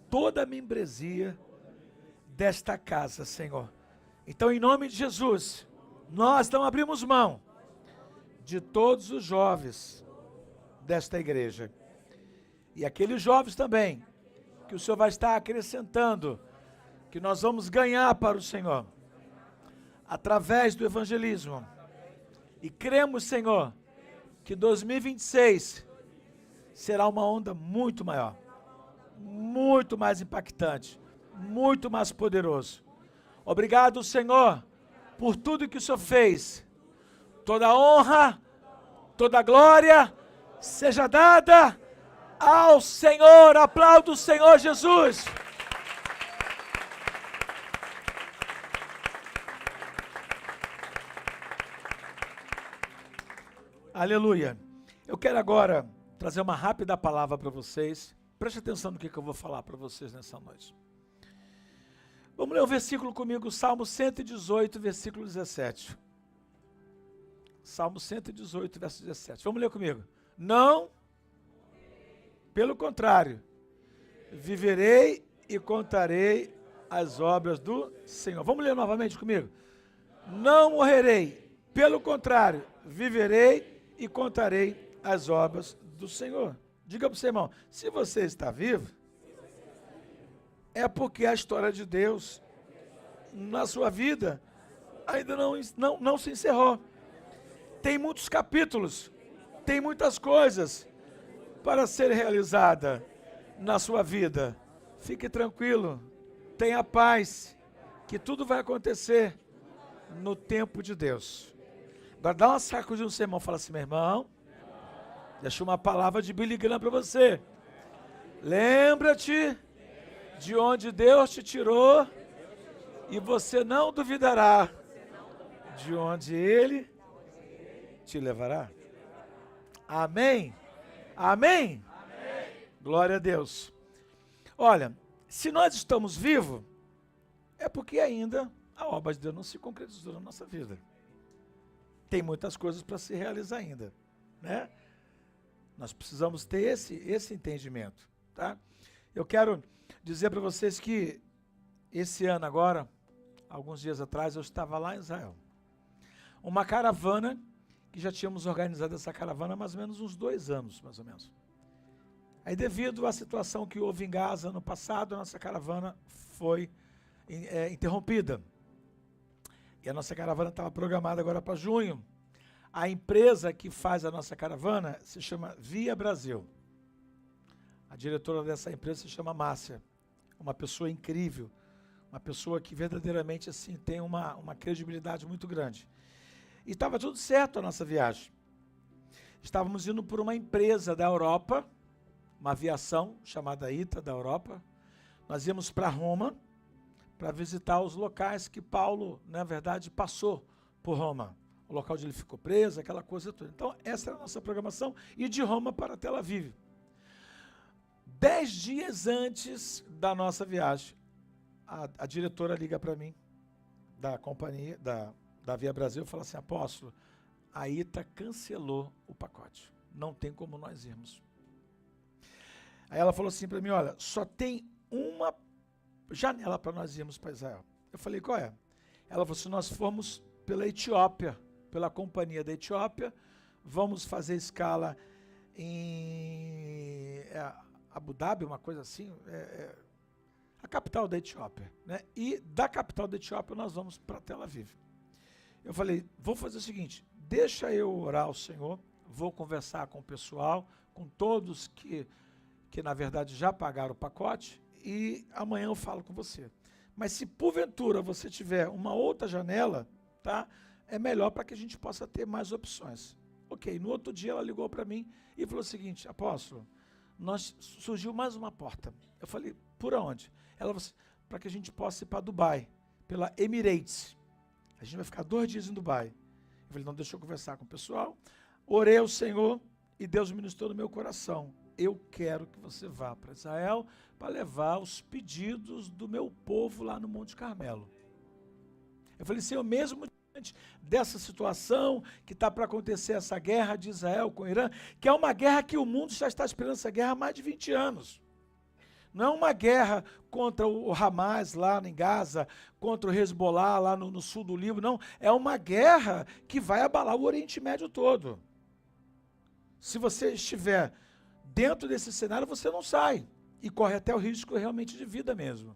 toda a membresia desta casa, Senhor. Então, em nome de Jesus, nós não abrimos mão de todos os jovens desta igreja. E aqueles jovens também, que o Senhor vai estar acrescentando, que nós vamos ganhar para o Senhor, através do evangelismo. E cremos, Senhor, que 2026 será uma onda muito maior, muito mais impactante, muito mais poderoso. Obrigado, Senhor, por tudo que o Senhor fez. Toda a honra, toda a glória seja dada ao Senhor. Aplauda o Senhor Jesus. Aleluia. Eu quero agora trazer uma rápida palavra para vocês. Preste atenção no que eu vou falar para vocês nessa noite. Vamos ler um versículo comigo, Salmo 118, versículo 17. Salmo 118, verso 17. Vamos ler comigo. Não, pelo contrário, viverei e contarei as obras do Senhor. Vamos ler novamente comigo. Não morrerei, pelo contrário, viverei e contarei as obras do Senhor. Diga para o seu irmão, se você está vivo, é porque a história de Deus na sua vida ainda não se encerrou. Tem muitos capítulos, tem muitas coisas para ser realizada na sua vida. Fique tranquilo, tenha paz, que tudo vai acontecer no tempo de Deus. Agora dá uma sacudida no seu irmão, fala assim, meu irmão, deixa uma palavra de Billy Graham para você. Lembra-te de onde Deus te tirou e você não duvidará de onde Ele te levará. Amém? Amém? Glória a Deus. Olha, se nós estamos vivos, é porque ainda a obra de Deus não se concretizou na nossa vida. Tem muitas coisas para se realizar ainda, né? Nós precisamos ter esse entendimento, tá? Eu quero dizer para vocês que esse ano agora, alguns dias atrás, eu estava lá em Israel. Uma caravana, que já tínhamos organizado essa caravana há mais ou menos uns 2 anos, mais ou menos. Aí, devido à situação que houve em Gaza no passado, a nossa caravana foi interrompida. E a nossa caravana estava programada agora para junho. A empresa que faz a nossa caravana se chama Via Brasil. A diretora dessa empresa se chama Márcia. Uma pessoa incrível. Uma pessoa que verdadeiramente assim, tem uma credibilidade muito grande. E estava tudo certo a nossa viagem. Estávamos indo por uma empresa da Europa, uma aviação chamada ITA da Europa. Nós íamos para Roma, para visitar os locais que Paulo, na verdade, passou por Roma. O local onde ele ficou preso, aquela coisa toda. Então, essa era a nossa programação, e de Roma para Tel Aviv. 10 dias antes da nossa viagem, a diretora liga para mim, da companhia, da Via Brasil, e fala assim, apóstolo, a ITA cancelou o pacote. Não tem como nós irmos. Aí ela falou assim para mim, olha, só tem uma janela para nós irmos para Israel. Eu falei, qual é? Ela falou, se nós formos pela Etiópia, pela companhia da Etiópia, vamos fazer escala em Abu Dhabi, uma coisa assim, a capital da Etiópia, né? E da capital da Etiópia nós vamos para Tel Aviv. Eu falei, vou fazer o seguinte, deixa eu orar ao Senhor, vou conversar com o pessoal, com todos que na verdade já pagaram o pacote, e amanhã eu falo com você. Mas se porventura você tiver uma outra janela, tá? É melhor para que a gente possa ter mais opções. Ok, no outro dia ela ligou para mim e falou o seguinte, apóstolo, surgiu mais uma porta. Eu falei, por onde? Ela falou assim, para que a gente possa ir para Dubai, pela Emirates. A gente vai ficar 2 dias em Dubai. Eu falei, não, deixa eu conversar com o pessoal. Orei ao Senhor e Deus ministrou no meu coração. Eu quero que você vá para Israel para levar os pedidos do meu povo lá no Monte Carmelo. Eu falei, Senhor, mesmo diante dessa situação que está para acontecer, essa guerra de Israel com o Irã, que é uma guerra que o mundo já está esperando essa guerra há mais de 20 anos. Não é uma guerra contra o Hamas lá em Gaza, contra o Hezbollah lá no sul do Líbano, não. É uma guerra que vai abalar o Oriente Médio todo. Se você estiver dentro desse cenário, você não sai. E corre até o risco realmente de vida mesmo.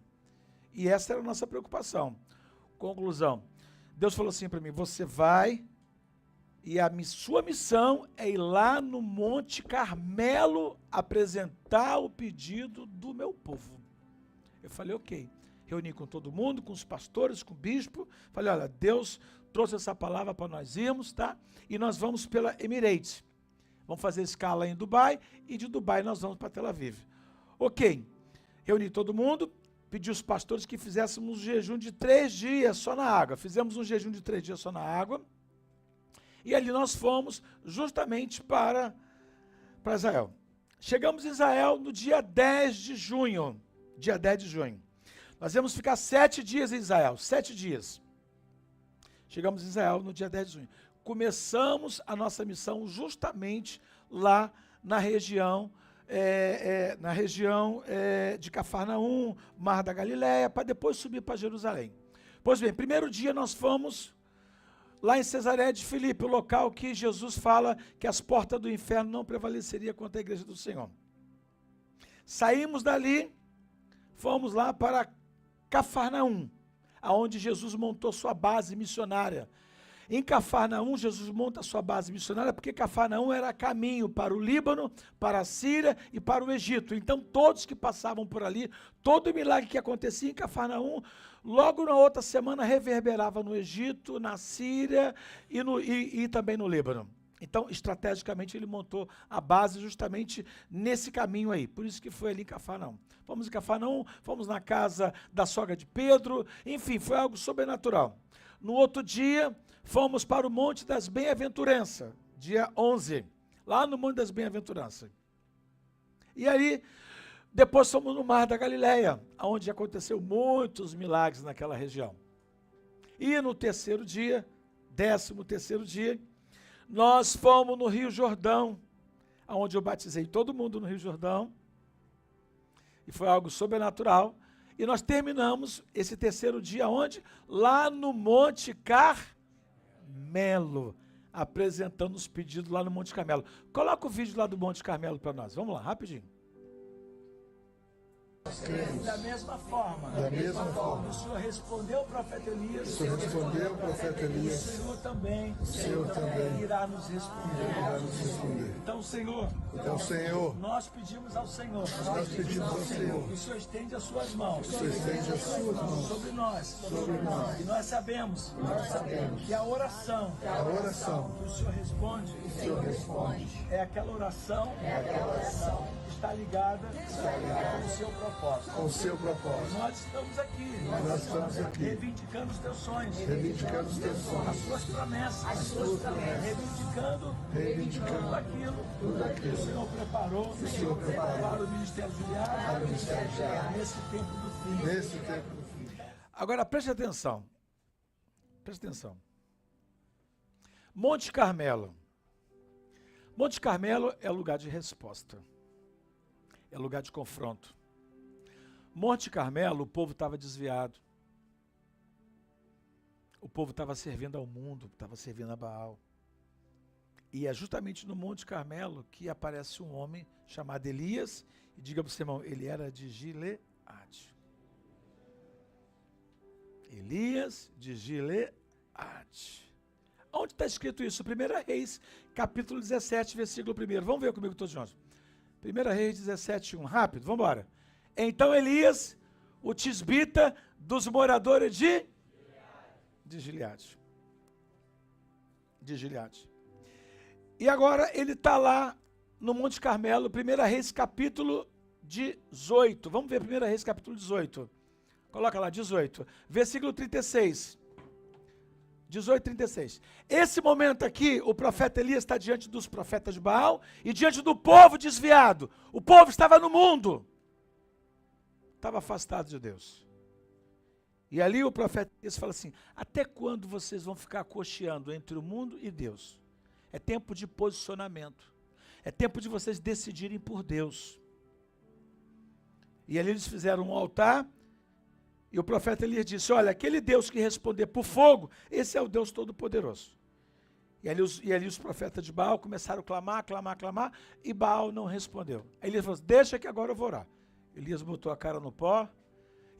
E essa era a nossa preocupação. Conclusão. Deus falou assim para mim, você vai e a sua missão é ir lá no Monte Carmelo apresentar o pedido do meu povo. Eu falei, ok. Reuni com todo mundo, com os pastores, com o bispo. Falei, olha, Deus trouxe essa palavra para nós irmos, tá? E nós vamos pela Emirates. Vamos fazer escala em Dubai e de Dubai nós vamos para Tel Aviv. Ok. Reuni todo mundo, pedi aos pastores que fizéssemos um jejum de 3 dias só na água. Fizemos um jejum de 3 dias só na água. E ali nós fomos justamente para Israel. Chegamos em Israel no dia 10 de junho. Dia 10 de junho. Nós íamos ficar 7 dias em Israel. 7 dias. Chegamos em Israel no dia 10 de junho. Começamos a nossa missão justamente lá na região, de Cafarnaum, Mar da Galileia, para depois subir para Jerusalém. Pois bem, primeiro dia nós fomos lá em Cesareia de Filipe, o local que Jesus fala que as portas do inferno não prevaleceriam contra a igreja do Senhor. Saímos dali, fomos lá para Cafarnaum, aonde Jesus montou sua base missionária. Em Cafarnaum, Jesus monta sua base missionária porque Cafarnaum era caminho para o Líbano, para a Síria e para o Egito. Então, todos que passavam por ali, todo milagre que acontecia em Cafarnaum, logo na outra semana reverberava no Egito, na Síria e também no Líbano. Então, estrategicamente, ele montou a base justamente nesse caminho aí. Por isso que foi ali em Cafarnaum. Fomos em Cafarnaum, fomos na casa da sogra de Pedro, enfim, foi algo sobrenatural. No outro dia, fomos para o Monte das Bem-aventuranças, dia 11, lá no Monte das Bem-aventuranças. E aí, depois fomos no Mar da Galileia, onde aconteceu muitos milagres naquela região. E no terceiro dia, 13º dia, nós fomos no Rio Jordão, onde eu batizei todo mundo no Rio Jordão, e foi algo sobrenatural. E nós terminamos esse terceiro dia onde? Lá no Monte Carmelo, apresentando os pedidos lá no Monte Carmelo. Coloca o vídeo lá do Monte Carmelo para nós. Vamos lá, rapidinho. Da mesma forma, o Senhor respondeu ao profeta Elias, o Senhor também irá nos responder. Então, Senhor, nós pedimos ao Senhor, que o Senhor estende as suas mãos sobre nós, e nós sabemos que a oração que o Senhor responde é aquela oração que está ligada com o seu propósito. Com o seu propósito. Nós estamos aqui reivindicando os teus sonhos, as suas promessas, reivindicando tudo aquilo que o Senhor preparou para o ministério de nesse tempo do fim. Agora preste atenção. Monte Carmelo. Monte Carmelo é lugar de resposta. É lugar de confronto. Monte Carmelo, o povo estava desviado. O povo estava servindo ao mundo, estava servindo a Baal. E é justamente no Monte Carmelo que aparece um homem chamado Elias, e diga para o seu irmão, ele era de Gileade. Elias de Gileade. Onde está escrito isso? 1 Reis, capítulo 17, versículo 1. Vamos ver comigo todos juntos. 1 Reis 17, 1. Rápido, vamos embora. Então Elias, o tisbita dos moradores de Gileade. E agora ele está lá no Monte Carmelo, 1 Reis capítulo 18. Vamos ver 1 Reis capítulo 18. Coloca lá, 18. Versículo 36. 18, 36. Esse momento aqui, o profeta Elias está diante dos profetas de Baal e diante do povo desviado. O povo estava no mundo. Estava afastado de Deus. E ali o profeta Elias fala assim, até quando vocês vão ficar cocheando entre o mundo e Deus? É tempo de posicionamento. É tempo de vocês decidirem por Deus. E ali eles fizeram um altar, e o profeta Elias disse, olha, aquele Deus que responder por fogo, esse é o Deus Todo-Poderoso. E ali os profetas de Baal começaram a clamar, e Baal não respondeu. Aí Elias falou assim, deixa que agora eu vou orar. Elias botou a cara no pó,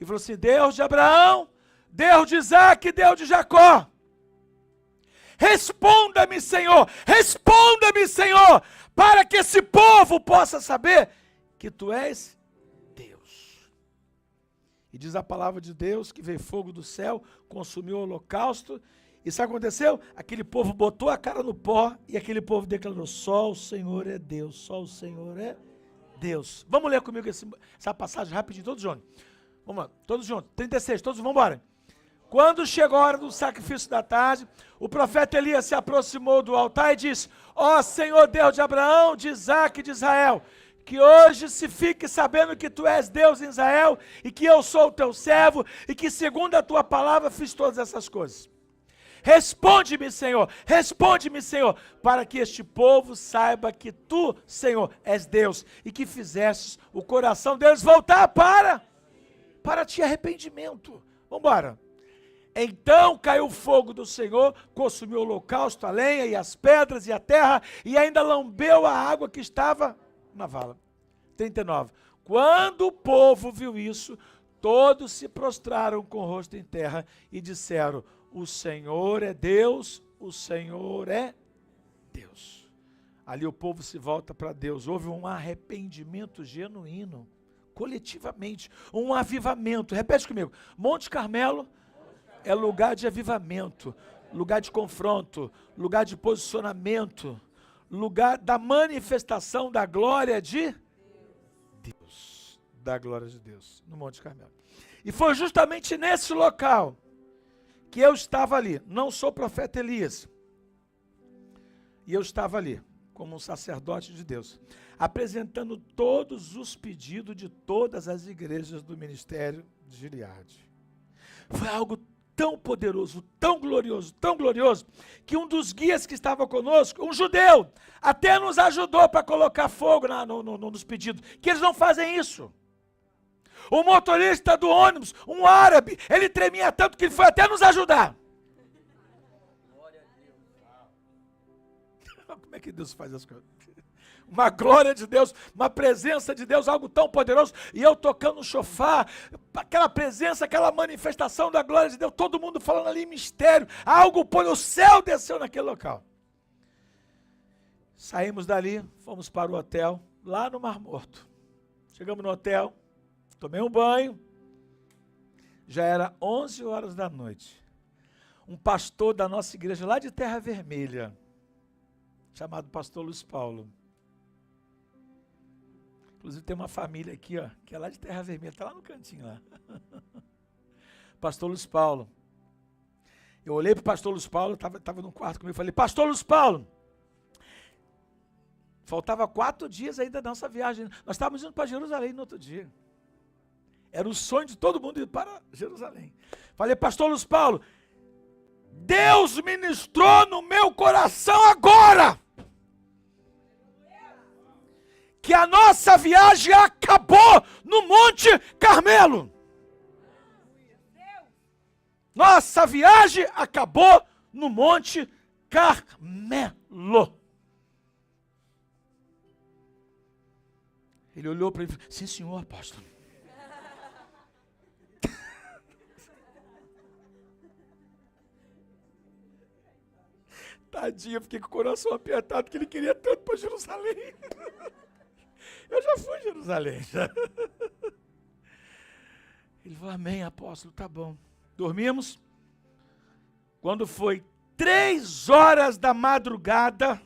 e falou assim, Deus de Abraão, Deus de Isaac, Deus de Jacó, responda-me, Senhor, para que esse povo possa saber que tu és Deus. E diz a palavra de Deus que veio fogo do céu, consumiu o holocausto, e sabe o que aconteceu? Aquele povo botou a cara no pó, e aquele povo declarou, só o Senhor é Deus, só o Senhor é Deus. Vamos ler comigo essa passagem rapidinho, todos juntos. Vamos lá, todos juntos, 36, todos vamos embora. Quando chegou a hora do sacrifício da tarde, o profeta Elias se aproximou do altar e disse, ó Senhor Deus de Abraão, de Isaac e de Israel, que hoje se fique sabendo que tu és Deus em Israel, e que eu sou o teu servo, e que segundo a tua palavra fiz todas essas coisas. Responde-me, Senhor, para que este povo saiba que tu, Senhor, és Deus, e que fizestes o coração deles voltar para ti arrependimento. Vamos embora. Então caiu o fogo do Senhor, consumiu o holocausto, a lenha e as pedras e a terra, e ainda lambeu a água que estava na vala. 39. Quando o povo viu isso, todos se prostraram com o rosto em terra e disseram, o Senhor é Deus, o Senhor é Deus. Ali o povo se volta para Deus, houve um arrependimento genuíno, coletivamente, um avivamento. Repete comigo, Monte Carmelo é lugar de avivamento, lugar de confronto, lugar de posicionamento, lugar da manifestação da glória de Deus, da glória de Deus, no Monte Carmelo. E foi justamente nesse local que eu estava ali, não sou profeta Elias, e eu estava ali, como um sacerdote de Deus, apresentando todos os pedidos de todas as igrejas do ministério de Gileade. Foi algo tão poderoso, tão glorioso, que um dos guias que estava conosco, um judeu, até nos ajudou para colocar fogo nos pedidos, que eles não fazem isso. O motorista do ônibus, um árabe, ele tremia tanto que ele foi até nos ajudar. Como é que Deus faz as coisas? Uma glória de Deus, uma presença de Deus, algo tão poderoso, e eu tocando o chofar, aquela presença, aquela manifestação da glória de Deus, todo mundo falando ali em mistério, algo, o céu desceu naquele local. Saímos dali, fomos para o hotel, lá no Mar Morto. Chegamos no hotel, tomei um banho, já era 11 horas da noite. Um pastor da nossa igreja, lá de Terra Vermelha, chamado pastor Luiz Paulo. Inclusive tem uma família aqui, ó, que é lá de Terra Vermelha, está lá no cantinho lá. Pastor Luiz Paulo. Eu olhei para o pastor Luiz Paulo, estava no quarto comigo, falei, pastor Luiz Paulo, faltava 4 dias aí da nossa viagem. Nós estávamos indo para Jerusalém no outro dia. Era o sonho de todo mundo ir para Jerusalém. Falei, pastor Luiz Paulo, Deus ministrou no meu coração agora que a nossa viagem acabou no Monte Carmelo. Nossa viagem acabou no Monte Carmelo. Ele olhou para ele e falou, sim senhor, apóstolo. Tadinho, eu fiquei com o coração apertado, porque ele queria tanto para Jerusalém. Eu já fui a Jerusalém. Já. Ele falou, amém, apóstolo, tá bom. Dormimos. Quando foi 3 horas da madrugada,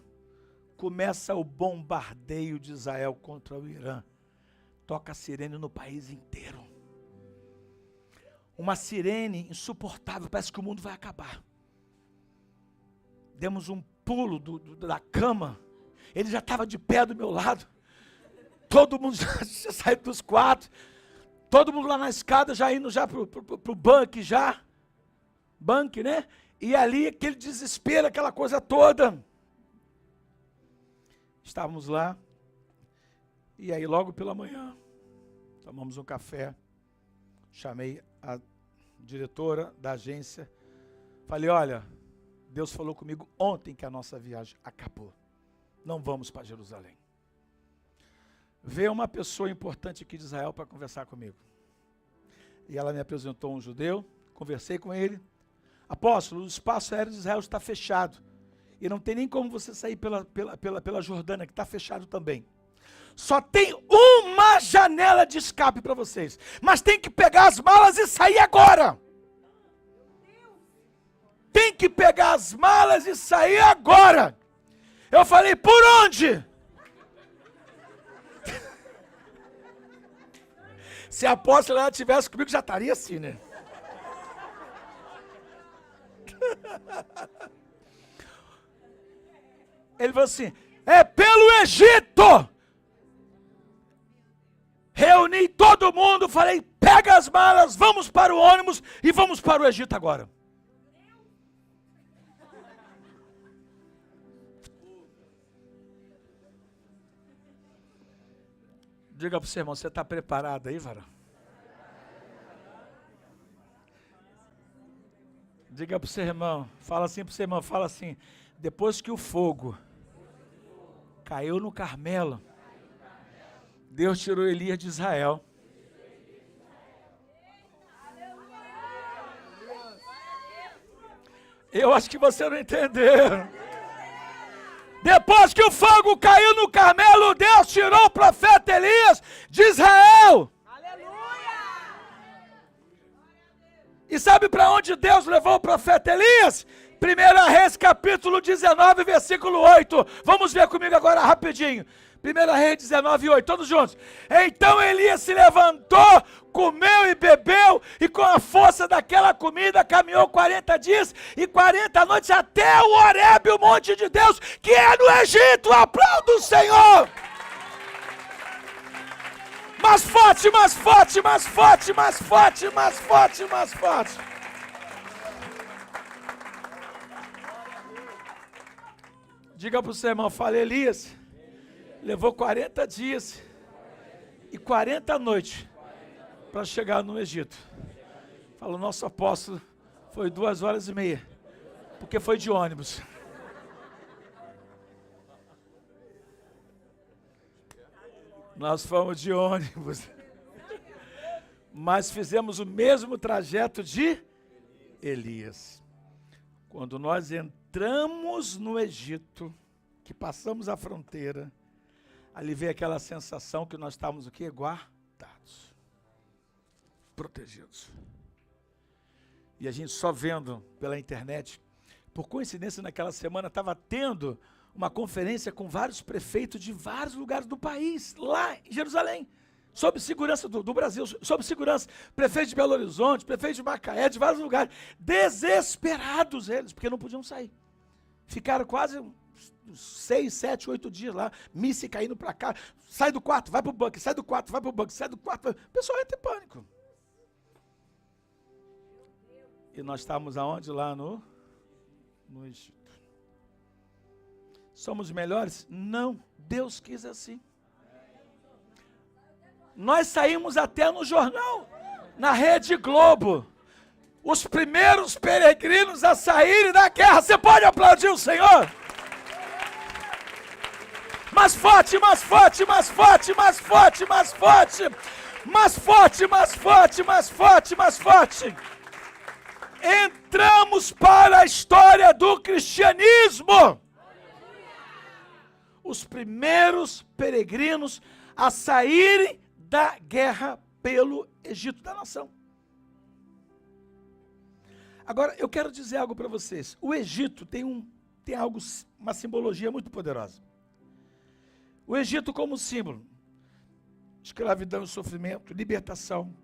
começa o bombardeio de Israel contra o Irã. Toca a sirene no país inteiro. Uma sirene insuportável, parece que o mundo vai acabar. Demos um pulo da cama, ele já estava de pé do meu lado, todo mundo já saiu dos quartos, todo mundo lá na escada, já indo já para o bunker, né? E ali aquele desespero, aquela coisa toda. Estávamos lá, e aí logo pela manhã, tomamos um café, chamei a diretora da agência, falei, olha, Deus falou comigo ontem que a nossa viagem acabou. Não vamos para Jerusalém. Veio uma pessoa importante aqui de Israel para conversar comigo. E ela me apresentou um judeu, conversei com ele. Apóstolo, o espaço aéreo de Israel está fechado. E não tem nem como você sair pela Jordânia, que está fechado também. Só tem uma janela de escape para vocês. Mas tem que pegar as malas e sair agora. Tem que pegar as malas e sair agora. Eu falei, por onde? Se a apóstola ela tivesse comigo, já estaria assim, né? Ele falou assim, é pelo Egito. Reuni todo mundo, falei, pega as malas, vamos para o ônibus e vamos para o Egito agora. Diga para o seu irmão, você está preparado aí, varão? Diga para o seu irmão, fala assim para o seu irmão, fala assim, depois que o fogo caiu no Carmelo, Deus tirou Elias de Israel. Eu acho que você não entendeu. Depois que o fogo caiu no Carmelo, Deus tirou o profeta Elias de Israel. Aleluia! E sabe para onde Deus levou o profeta Elias? 1 Reis capítulo 19, versículo 8. Vamos ver comigo agora rapidinho. 1 Reis 19, 8, todos juntos. Então Elias se levantou, comeu e bebeu, e com a força daquela comida caminhou 40 dias e 40 noites até o Horebe, o monte de Deus, que é no Egito. Aplauda o Senhor. Mais forte, mais forte, mais forte, mais forte, mais forte, mais forte. Diga para o seu irmão, fala, Elias levou 40 dias e 40 noites para chegar no Egito. Fala, o nosso apóstolo foi 2h30, porque foi de ônibus. Nós fomos de ônibus, mas fizemos o mesmo trajeto de Elias. Quando nós entramos no Egito, que passamos a fronteira, ali veio aquela sensação que nós estávamos o quê? Guardados, protegidos. E a gente só vendo pela internet, por coincidência naquela semana estava tendo uma conferência com vários prefeitos de vários lugares do país, lá em Jerusalém, sob segurança do Brasil, sob segurança, prefeito de Belo Horizonte, prefeito de Macaé, de vários lugares, desesperados eles, porque não podiam sair. Ficaram quase 6, 7, 8 dias lá, míssil caindo para cá, sai do quarto, vai para o bunker, sai do quarto, vai para o bunker, sai do quarto, o pessoal entra em pânico. E nós estávamos aonde? Lá no Egito. Somos melhores? Não, Deus quis assim. Nós saímos até no jornal, na Rede Globo, os primeiros peregrinos a saírem da guerra. Você pode aplaudir o Senhor? Mais forte, mais forte, mais forte, mais forte, mais forte, mais forte, mais forte, mais forte, mais forte. Entramos para a história do cristianismo. Os primeiros peregrinos a saírem da guerra pelo Egito da nação. Agora, eu quero dizer algo para vocês. O Egito tem algo, uma simbologia muito poderosa. O Egito como símbolo, escravidão e sofrimento, libertação,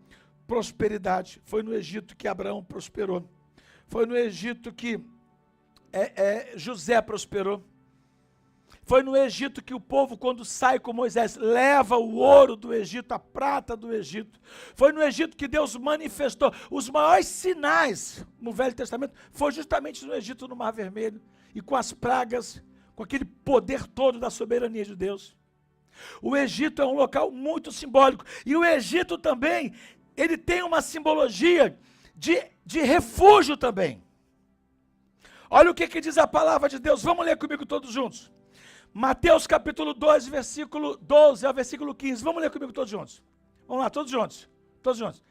prosperidade. Foi no Egito que Abraão prosperou. Foi no Egito que José prosperou. Foi no Egito que o povo, quando sai com Moisés, leva o ouro do Egito, a prata do Egito. Foi no Egito que Deus manifestou os maiores sinais no Velho Testamento. Foi justamente no Egito, no Mar Vermelho, e com as pragas, com aquele poder todo da soberania de Deus. O Egito é um local muito simbólico. E o Egito também, ele tem uma simbologia de refúgio também. Olha o que diz a palavra de Deus. Vamos ler comigo todos juntos. Mateus capítulo 2, versículo 12 ao versículo 15. Vamos ler comigo todos juntos. Vamos lá, todos juntos. Todos juntos.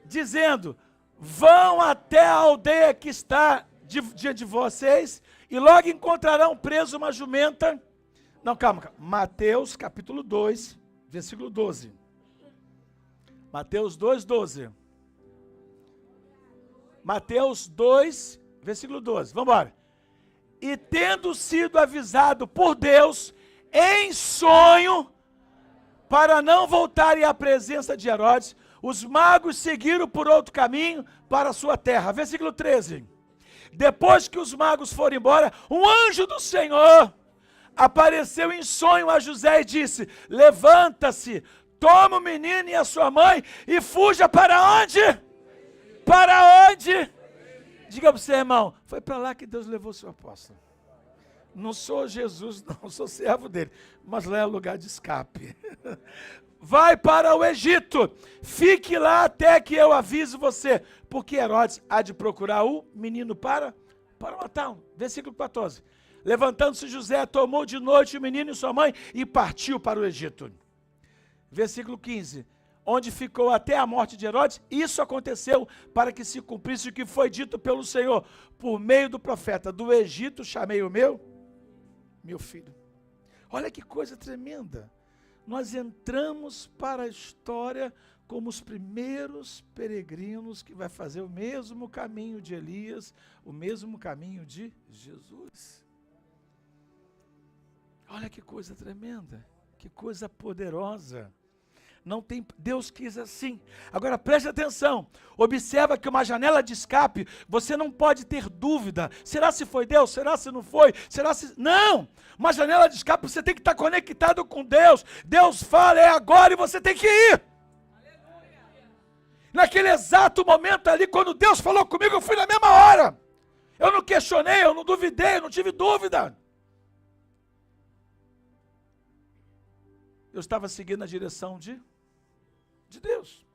Dizendo, vão até a aldeia que está diante de vocês e logo encontrarão preso uma jumenta. Não, calma. Mateus capítulo 2, versículo 12. Mateus 2, 12. Mateus 2, versículo 12. Vamos embora. E tendo sido avisado por Deus em sonho, para não voltarem à presença de Herodes, os magos seguiram por outro caminho para a sua terra. Versículo 13. Depois que os magos foram embora, um anjo do Senhor apareceu em sonho a José e disse, levanta-se, toma o menino e a sua mãe e fuja para onde? Para onde? Diga para o seu irmão, foi para lá que Deus levou o seu apóstolo. Não sou Jesus, não, sou servo dele, mas lá é lugar de escape. Vai para o Egito, fique lá até que eu avise você, porque Herodes há de procurar o menino para matá-lo. Versículo 14. Levantando-se José, tomou de noite o menino e sua mãe e partiu para o Egito. Versículo 15. Onde ficou até a morte de Herodes, isso aconteceu para que se cumprisse o que foi dito pelo Senhor, por meio do profeta, do Egito chamei o meu filho. Olha que coisa tremenda. Nós entramos para a história como os primeiros peregrinos que vai fazer o mesmo caminho de Elias, o mesmo caminho de Jesus. Olha que coisa tremenda, que coisa poderosa. Não tem, Deus quis assim. Agora preste atenção, observa que uma janela de escape, você não pode ter dúvida, será se foi Deus, será se não foi, será se, não, uma janela de escape, você tem que estar conectado com Deus, Deus fala, é agora e você tem que ir. Aleluia. Naquele exato momento ali, quando Deus falou comigo, eu fui na mesma hora, eu não questionei, eu não duvidei, eu não tive dúvida. Eu estava seguindo a direção de Deus.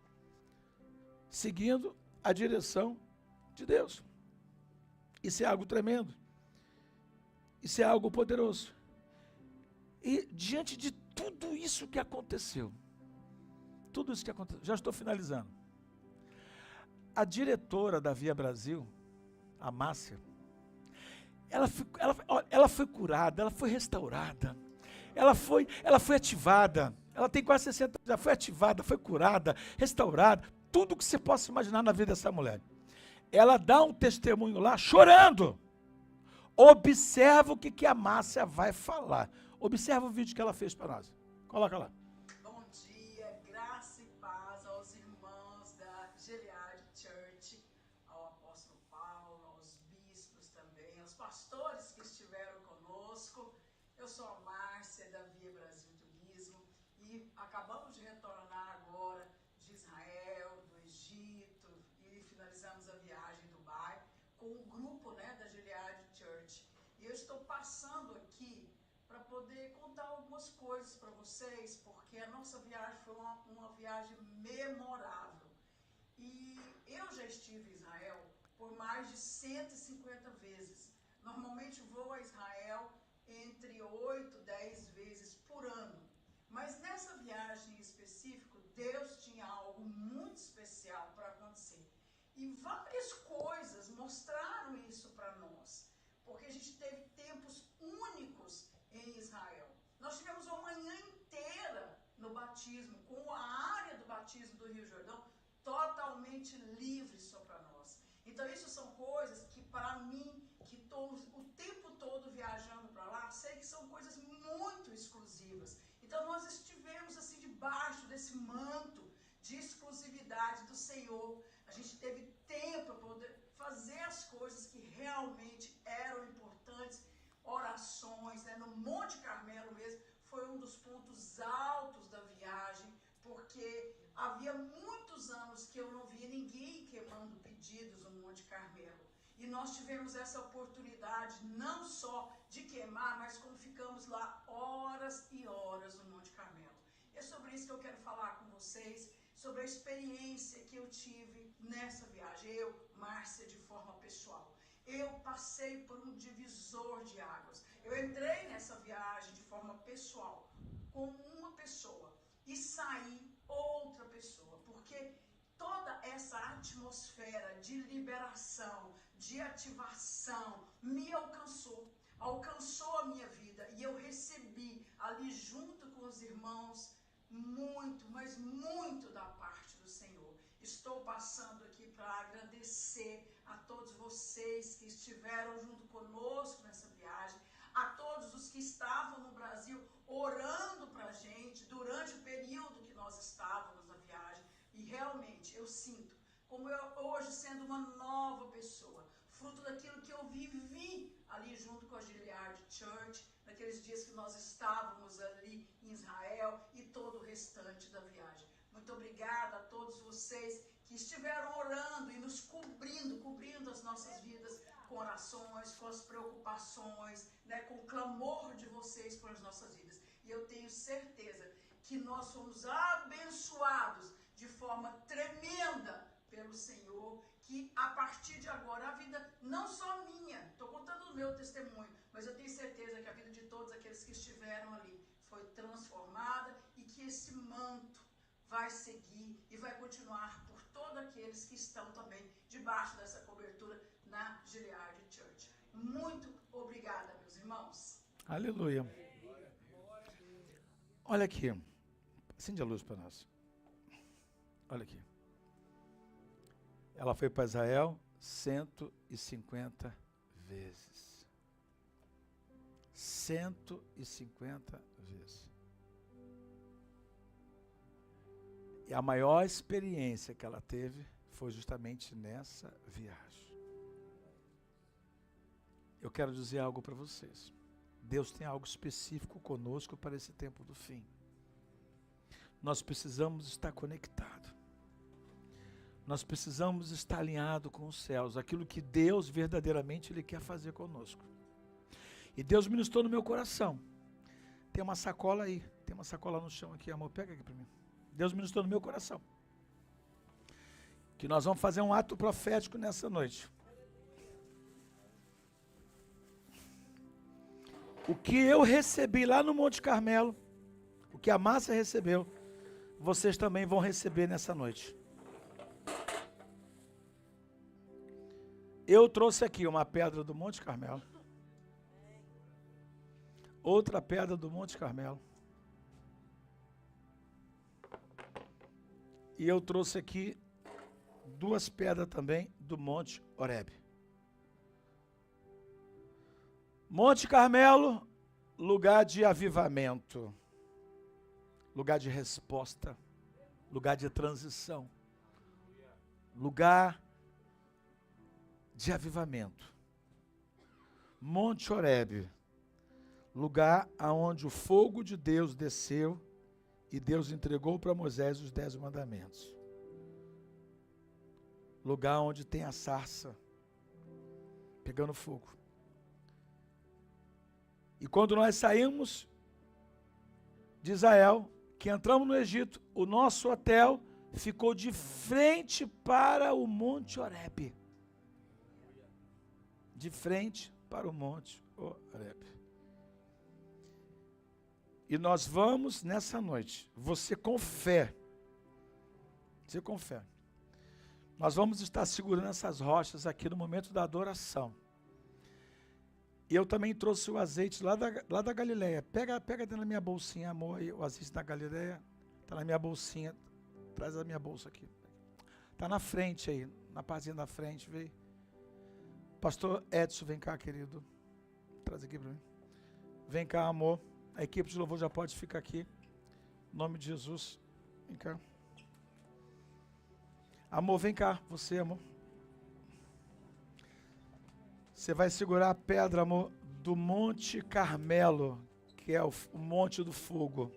Seguindo a direção de Deus. Isso é algo tremendo. Isso é algo poderoso. E diante de tudo isso que aconteceu, já estou finalizando. A diretora da Via Brasil, a Márcia, ela foi curada, ela foi restaurada. Ela foi ativada, ela tem quase 60 anos, já foi ativada, foi curada, restaurada, tudo que você possa imaginar na vida dessa mulher. Ela dá um testemunho lá, chorando. Observa o que a Márcia vai falar. Observa o vídeo que ela fez para nós. Coloca lá. Bom dia, graça e paz aos irmãos da Gilead Church, ao apóstolo Paulo, aos bispos também, aos pastores que estiveram conosco. Eu sou a Márcia, da Via Brasil Turismo, e acabamos de retornar agora de Israel, do Egito, e finalizamos a viagem em Dubai com o grupo, da Gilead Church. E eu estou passando aqui para poder contar algumas coisas para vocês, porque a nossa viagem foi uma viagem memorável. E eu já estive em Israel por mais de 150 vezes. Normalmente vou a Israel entre 8 e 10 vezes por ano. Mas nessa viagem em específico, Deus tinha algo muito especial para acontecer. E várias coisas mostraram isso para nós. Porque a gente teve tempos únicos em Israel. Nós tivemos uma manhã inteira no batismo, com a área do batismo do Rio Jordão totalmente livre só para nós. Então isso são coisas que para mim, que estou o tempo todo viajando para lá, sei que são coisas muito exclusivas. Então nós estivemos assim debaixo desse manto de exclusividade do Senhor. A gente teve tempo para poder fazer as coisas que realmente eram importantes, orações, no Monte Carmelo mesmo, foi um dos pontos altos da viagem, porque havia muitos anos que eu não via ninguém queimando pedidos no Monte Carmelo. E nós tivemos essa oportunidade não só de queimar, mas como ficamos lá horas e horas no Monte Carmelo. É sobre isso que eu quero falar com vocês, sobre a experiência que eu tive nessa viagem. Eu, Márcia, de forma pessoal. Eu passei por um divisor de águas. Eu entrei nessa viagem de forma pessoal, com uma pessoa, e saí outra pessoa, porque toda essa atmosfera de liberação, de ativação, me alcançou a minha vida, e eu recebi ali junto com os irmãos muito, mas muito da parte do Senhor. Estou passando aqui para agradecer a todos vocês que estiveram junto conosco nessa viagem, a todos os que estavam no Brasil orando para a gente durante o período que nós estávamos na viagem. E realmente eu sinto como eu hoje sendo uma nova pessoa, fruto daquilo que eu vivi ali junto com a Gilead Church, naqueles dias que nós estávamos ali em Israel e todo o restante da viagem. Muito obrigada a todos vocês que estiveram orando e nos cobrindo as nossas vidas com orações, com as preocupações, né, com o clamor de vocês pelas nossas vidas. E eu tenho certeza que nós fomos abençoados de forma tremenda pelo Senhor, que a partir de agora a vida, não só minha, estou contando o meu testemunho, mas eu tenho certeza que a vida de todos aqueles que estiveram ali foi transformada e que esse manto vai seguir e vai continuar por todos aqueles que estão também debaixo dessa cobertura na Gilead Church. Muito obrigada, meus irmãos. Aleluia. Olha aqui. Acende a luz para nós. Olha aqui. Ela foi para Israel 150 vezes. 150 vezes. E a maior experiência que ela teve foi justamente nessa viagem. Eu quero dizer algo para vocês. Deus tem algo específico conosco para esse tempo do fim. Nós precisamos estar conectados. Nós precisamos estar alinhados com os céus, aquilo que Deus verdadeiramente Ele quer fazer conosco. E Deus ministrou no meu coração. Tem uma sacola aí, tem uma sacola no chão aqui, amor, pega aqui para mim. Deus ministrou no meu coração. Que nós vamos fazer um ato profético nessa noite. O que eu recebi lá no Monte Carmelo, o que a Márcia recebeu, vocês também vão receber nessa noite. Eu trouxe aqui uma pedra do Monte Carmelo. Outra pedra do Monte Carmelo. E eu trouxe aqui 2 pedras também do Monte Horebe. Monte Carmelo, lugar de avivamento, lugar de resposta, lugar de transição, lugar de avivamento. Monte Horebe, lugar aonde o fogo de Deus desceu e Deus entregou para Moisés os 10 mandamentos. Lugar onde tem a sarça pegando fogo. E quando nós saímos de Israel, que entramos no Egito, o nosso hotel ficou de frente para o Monte Horebe. De frente para o Monte Horebe. E nós vamos nessa noite, você com fé, nós vamos estar segurando essas rochas aqui no momento da adoração. E eu também trouxe o azeite lá da Galileia. Pega dentro da minha bolsinha, amor, aí, o azeite da Galileia. Está na minha bolsinha. Traz a minha bolsa aqui. Está na frente aí, na parzinha da frente, veio. Pastor Edson, vem cá, querido. Traz aqui para mim. Vem cá, amor. A equipe de louvor já pode ficar aqui. Em nome de Jesus. Vem cá. Amor, vem cá. Você, amor. Você vai segurar a pedra, amor, do Monte Carmelo, que é o Monte do Fogo.